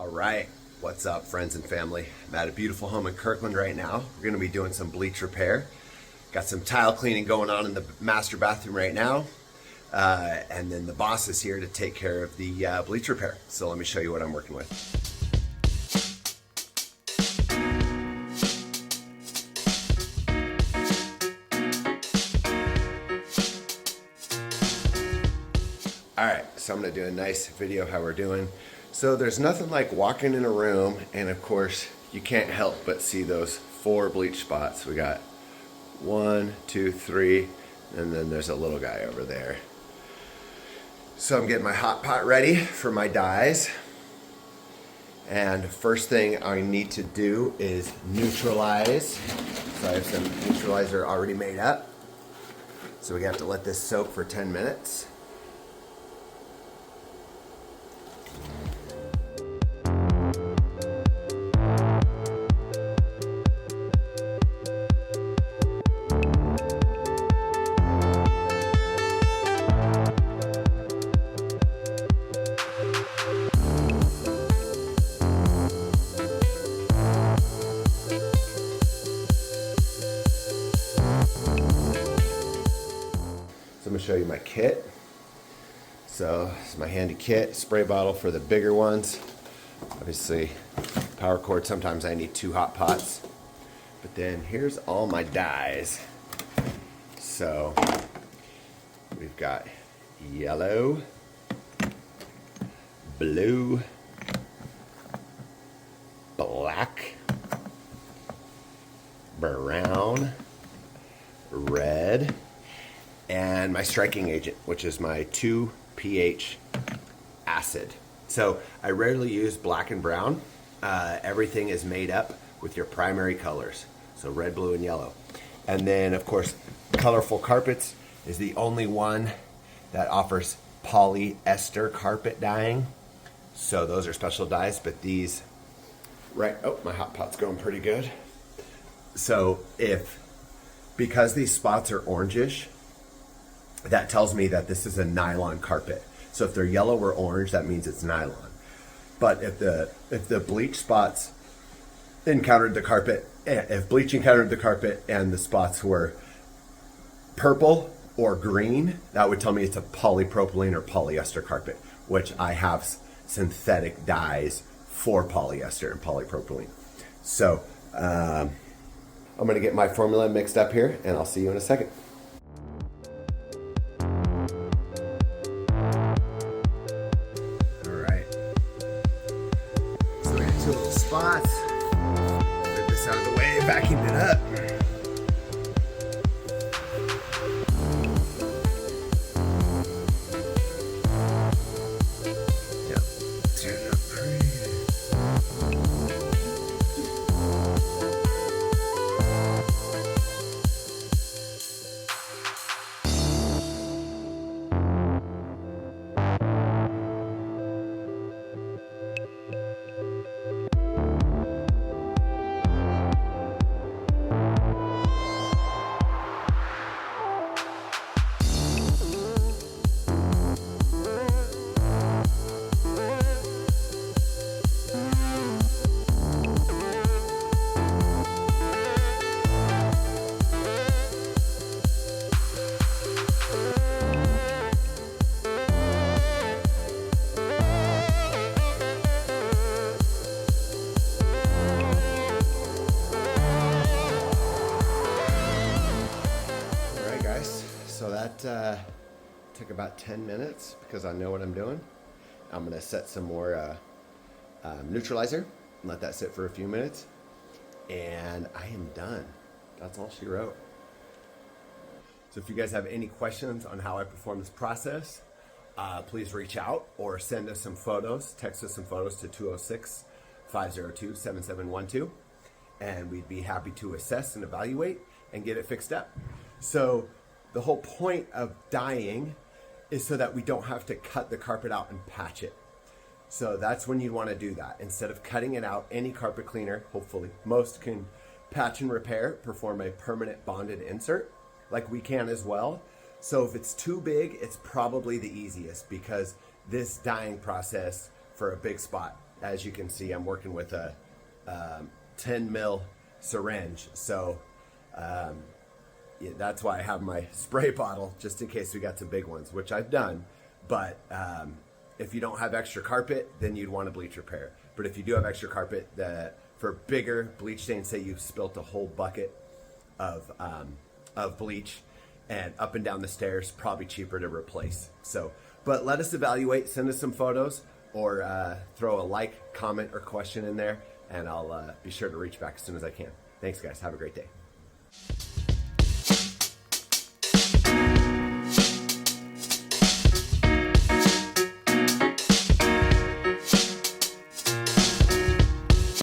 All right, what's up, friends and family? I'm at a beautiful home in Kirkland right now. We're gonna be doing some bleach repair. Got some tile cleaning going on in the master bathroom right now. And then the boss is here to take care of the bleach repair. So let me show you what I'm working with. All right, so I'm gonna do a nice video how we're doing. So there's nothing like walking in a room, and of course you can't help but see those 4 bleach spots. We got 1, 2, 3, and then there's a little guy over there. So I'm getting my hot pot ready for my dyes. And first thing I need to do is neutralize. So I have some neutralizer already made up. So we have to let this soak for 10 minutes. I'm going to show you my kit. So this is my handy kit, spray bottle for the bigger ones. Obviously power cord, sometimes I need 2 hot pots. But then here's all my dyes. So we've got yellow, blue, black, brown, red, and my striking agent, which is my 2 pH acid. So I rarely use black and brown. Everything is made up with your primary colors. So red, blue, and yellow. And then of course, Colorful Carpets is the only one that offers polyester carpet dyeing. So those are special dyes, but these, right, oh, my hot pot's going pretty good. So because these spots are orangish, that tells me that this is a nylon carpet. So if they're yellow or orange, that means it's nylon. But if the bleach spots encountered the carpet, if bleach encountered the carpet and the spots were purple or green, that would tell me it's a polypropylene or polyester carpet, which I have synthetic dyes for polyester and polypropylene. So I'm gonna get my formula mixed up here, and I'll see you in a second. Little spots. Get this out of the way, vacuumed it up. Yep, turn it up pretty. So that took about 10 minutes because I know what I'm doing. I'm gonna set some more neutralizer and let that sit for a few minutes. And I am done. That's all she wrote. So if you guys have any questions on how I perform this process, please reach out or send us some photos, text us some photos to 206-502-7712. And we'd be happy to assess and evaluate and get it fixed up. So the whole point of dyeing is so that we don't have to cut the carpet out and patch it. So that's when you want to do that. Instead of cutting it out, any carpet cleaner, hopefully, most can patch and repair, perform a permanent bonded insert, like we can as well. So if it's too big, it's probably the easiest because this dyeing process for a big spot as you can see, I'm working with a 10 mil syringe. So yeah, that's why I have my spray bottle, just in case we got some big ones, which I've done. But if you don't have extra carpet, then you'd want a bleach repair. But if you do have extra carpet, for bigger bleach stains, say you've spilt a whole bucket of bleach and up and down the stairs, probably cheaper to replace. So, but let us evaluate, send us some photos, or throw a like, comment, or question in there, and I'll be sure to reach back as soon as I can. Thanks, guys. Have a great day.